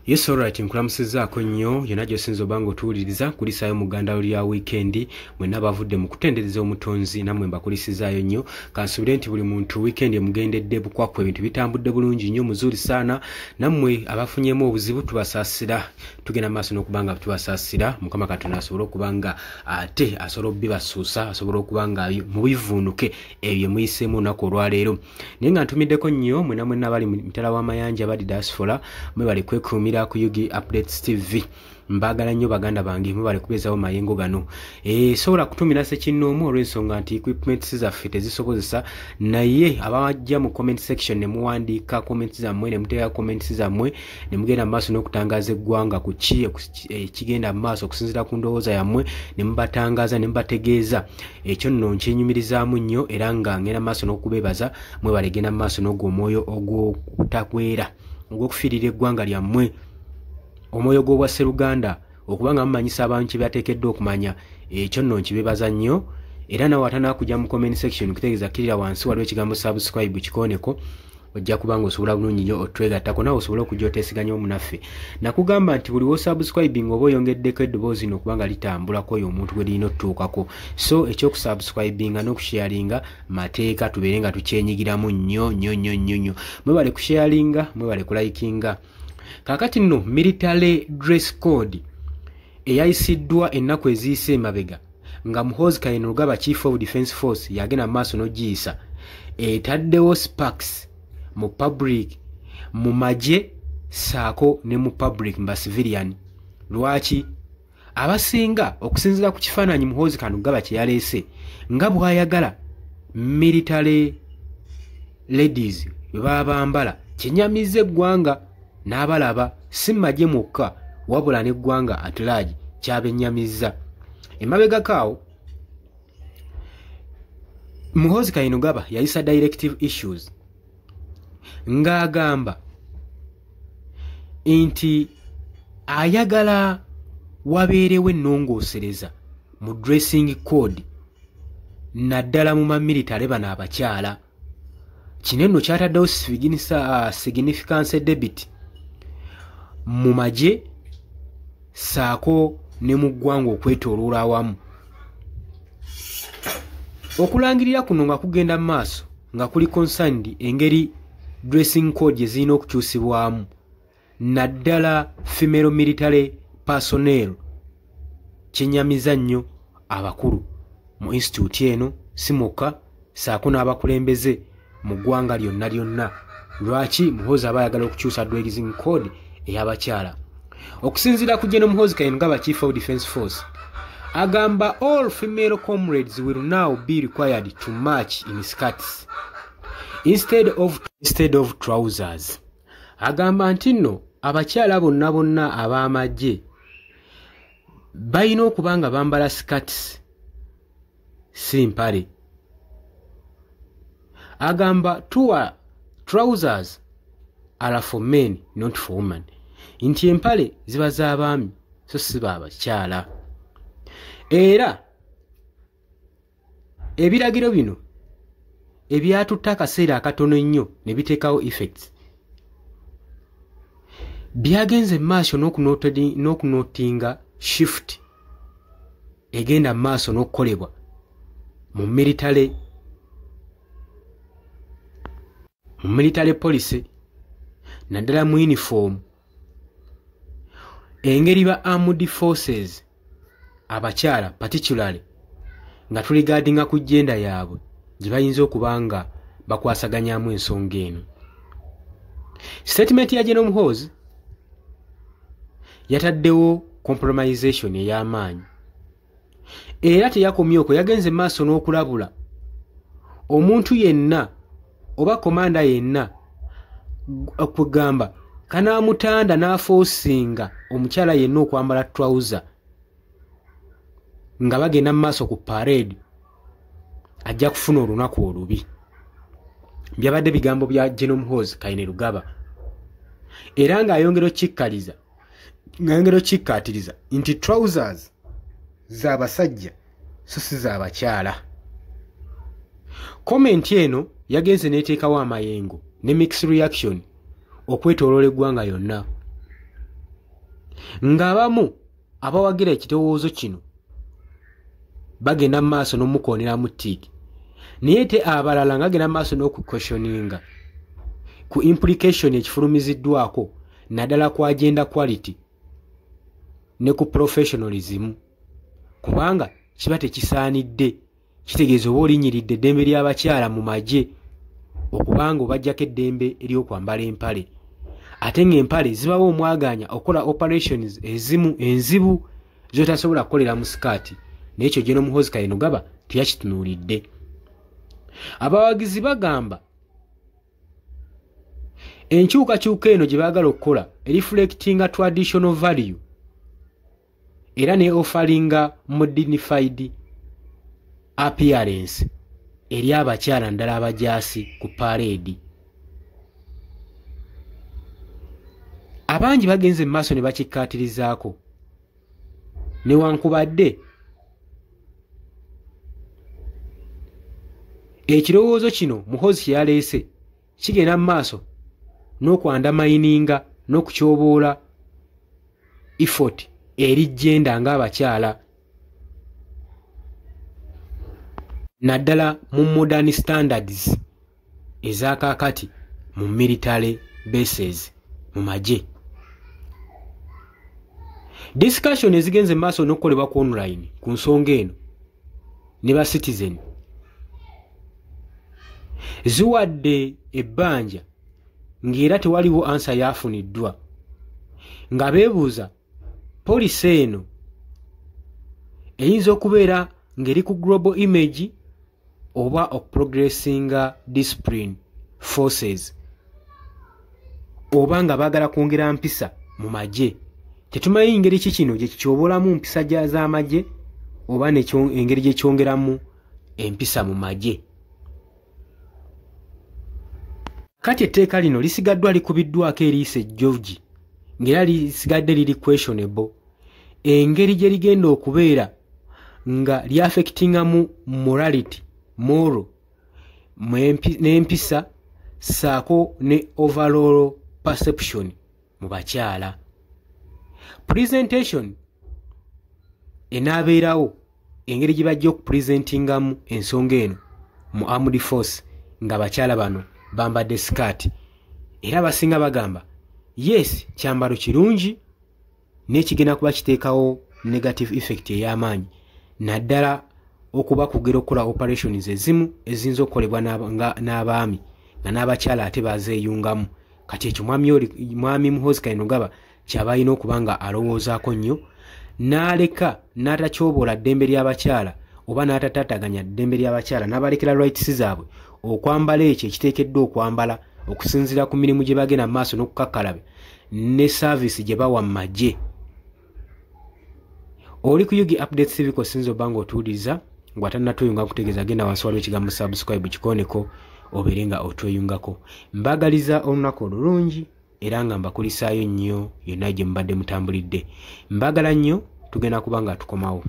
Yes, alright, nkulamusizaako nnyo yonna gy'osinza obanga otuwuliriza kulisaayo muganda lya weekend mwenna bavudde mu kutendereza omutonzi nammwe mbakulisizaayo nnyo kansubire nti buli muntu weekend emugendedde bukwakku ebintu bitambudde bulungi nnyo muzuri saana nammwe abafunyemu obuzibu tubasaasira tugenda maaso n'okubanga tubasaasira Mukama Katonda asobole okubanga ate asobola obbibasuusa asobola okubanga mubivuunuke ebyo muyiseemu olunaku olwaleero naye nga ntumiddeko nnyo mwenna bali mitala w'amayanja bali diaspora mwe bali kwekuumira ku Yugi Updates TV mbagala nnyo baganda bange mwe bali kubezawo mayengo gano sobola kutumira sekinnoomu olw'ensonga nti equipment zaffe tezisobozesa naye abajja mu comment section ne muwandiika comments zammwe ne muteeka comments zammwe ne mugenda maaso n'okutangaza eggwanga ku kigenda maaso okusinziira ku ndowooza yammwe ne mubatangaza ne mubategeeza ekyo nno nkyenyumirizaamu nnyo era nga ngenda maaso n'okubeebaza mwe balegenda maaso n'ogwo omwoyo ogw'okutakwera ogw'okufiirira eggwanga lyammwe omwoyo gw'obwa Sseruganda okubanga mumanyisa abantu kye byateekeddwa okumanya ekyo nno nkibeebaza nnyo era nawe atanakujja mu comment section kutegeeza kirira wansi waliwo ekigambo subscribe kikooneko ojja kubanga osobola bulungi nnyo otwegattako nawe osobola okujja oteesiganya omunaffe nakugamba nti buli wosubscribing oba oyongeddeko eddoboozi lino okubanga litambulako oyo omuntu gwe lirina otutuukako so ekyokusubscribinga n'okusharinga mateeka tubeere nga tukyenyigiramu nnyo mwe bale kusharinga mwe bale kulikinga kakati nno military dress code eyayisiddwa ennaku eziyise emabega nga Muhoozi Kainerugaba Chief of Defence Force yagenda maaso n'ogiyisa etaddewo sparks mu public mu magye saako ne mu public mba civilian lwaki abasinga okusinziira ku kifaananyi Muhoozi Kainerugaba kye yaleese nga bw'ayagala military ladies bwe bambala kyenyamiza eggwanga n'abalaba si magye mukka wabula n'eggwanga at large kyabennyamizza emabega kaawo Muhoozi Kainerugaba yayisa directive issues ng'agamba nti ayagala wabeerewo ennongoosereza mu dressing code naddala mu mamilitale bano abakyala kino nno kyataddewo significance debit mu magye saako ne mu ggwanga okwetooloola awamu okulangirira kuno nga kugenda mu maaso nga kuli concerned engeri dressing code gye zirina okukyusibwamu naddala female military personnel kyenyamiza nnyo abakulu mu institute eno simukka saako n'abakulembeze mu ggwanga lyonna lwaki Muhoozi aba ayagala okukyusa dressing code ey'abakyala okusinziira ku General Muhoozi Kainerugaba Chief of Defence Force agamba all female comrades will now be required to march in skirts instead of trousers agamba nti nno abakyala bonna ab'amagye balina okubanga bambala skirts si mpale agamba trousers are for men not for women nti empale ziba z'abaami so si b'abakyala era ebiragiro bino ebyatutta akaseera akatono nnyo ne biteekawo effects byagenze maaso n'okunootinga shift egenda maaso n'okukolebwa mu military police naddala mu uniform engeri ba armed forces abakyala particularly nga tuligaadinga ku genda yaabwe gye bayinza okubanga bakwasaganyamu ensonga eno statement ya General Muhoozi yataddewo compromisation ey'amaanyi era teyakomyeko yagenze maaso n'okulabula omuntu yenna oba komanda yenna okugamba kanaamutanda n'afoosinga omukyala yenna okwambala trouser nga bagenda mu maaso ku parade ajja kufuna olunaku olubi byabadde bigambo bya General Muhoozi Kainerugaba era ng'ayongera okkikkaatiriza nti trousers z'abasajja so si z'abakyala komenti eno yagenze n'eteekawo amayengo ne mixed reaction okwetooloola eggwanga yonna ng'abamu abawagira ekirowoozo kino bagenda mu maaso n'omukooneramu ttiiki, naye te abalala ng'agenda mu maaso n'okukwestioninga ku implication ekifulumiziddwako naddala ku agenda quality ne ku professionalism, kubanga kiba tekisaanidde. Kitegeeza oba olinyiridde eddembe ly'abakyala mu magye okubanga obajjako eddembe ery'okwambala empale, ate ng'empale zibawo omwaganya okola operations ezimu enzibu z'otasobola kukolera mu sikaati, naye ekyo General Muhoozi Kainerugaba teyakitunuulidde. Abawagizi bagamba enkyukakyuka eno gye baagala okukola reflectinga traditional value era ne offeringa mu dignified appearance eri abakyala ndala abajaasi ku parade. Abangi bagenze mu maaso ne bakikkaatirizaako, newankubadde ekirowoozo kino Muhoozi kyeyaleese kigenda mu maaso n'okwandamayininga n'okutyoboola effort eri genda ng'abakyala, naddala mu modern standards ezakaakati mu military bases mu magye. Discussion ezigenze maaso n'okukolebwa ku online ku nsonga eno ne ba Citizen ziwadde ebbanja ng'era tewaliwo ansa yafuniddwa, nga beebuuza poliisi eno eyinza okubeera ng'eri ku global image oba okuprogressinga discipline forces oba nga baagala kwongera mpisa mu magye. Tetumanyi ngeri ki kino gye kikyobolamu mpisa z'amagye oba engeri gye kyongeramu empisa mu magye. Kati etteeka lino lisigaddwa likubiddwako eriisa ejjogi ng'era lisigadde liri questionable engeri gye ligenda okubeera nga lyafekitingamu morality, moral n'empisa saako ne overall perception mu bakyala. Presentation enaabeerawo engeri gye bajja okupresentingamu ensonga eno mu armed force nga bakyala bano bambadde sikaati, era abasinga bagamba yes kyambalo kirungi n'ekigenda kuba kiteekawo negative effect ey'amaanyi, naddala okuba kugera okukola operations ezimu eziyinza okukolebwa n'abaami nga n'abakyala ate bazeeyungamu. Kati ekyo mwami Muhoozi Kainerugaba kyaba alina okuba nga alowoozaako nnyo, n'aleka n'atatyoboola ddembe ly'abakyala oba n'atataataganya ddembe ly'abakyala, n'abalekera rights zaabwe okwambala ekyo ekiteekeddwa okwambala okusinziira ku mirimu gye bagenda mu maaso n'okukakkalabe ne service gye bawa mu magye. Oli ku Yugi Updates TV kosinza obba ng'otuwuliriza ng'atannatweyunga kutegeeza genda wansi waliwo ekigambo subscribe kikooneko obeere nga otweyungako. Mbagaliza olunaku olulungi era nga mbakulisaayo nnyo yonna gye mubadde mutambulidde. Mbagala nnyo, tugenda kuba nga tukomawo.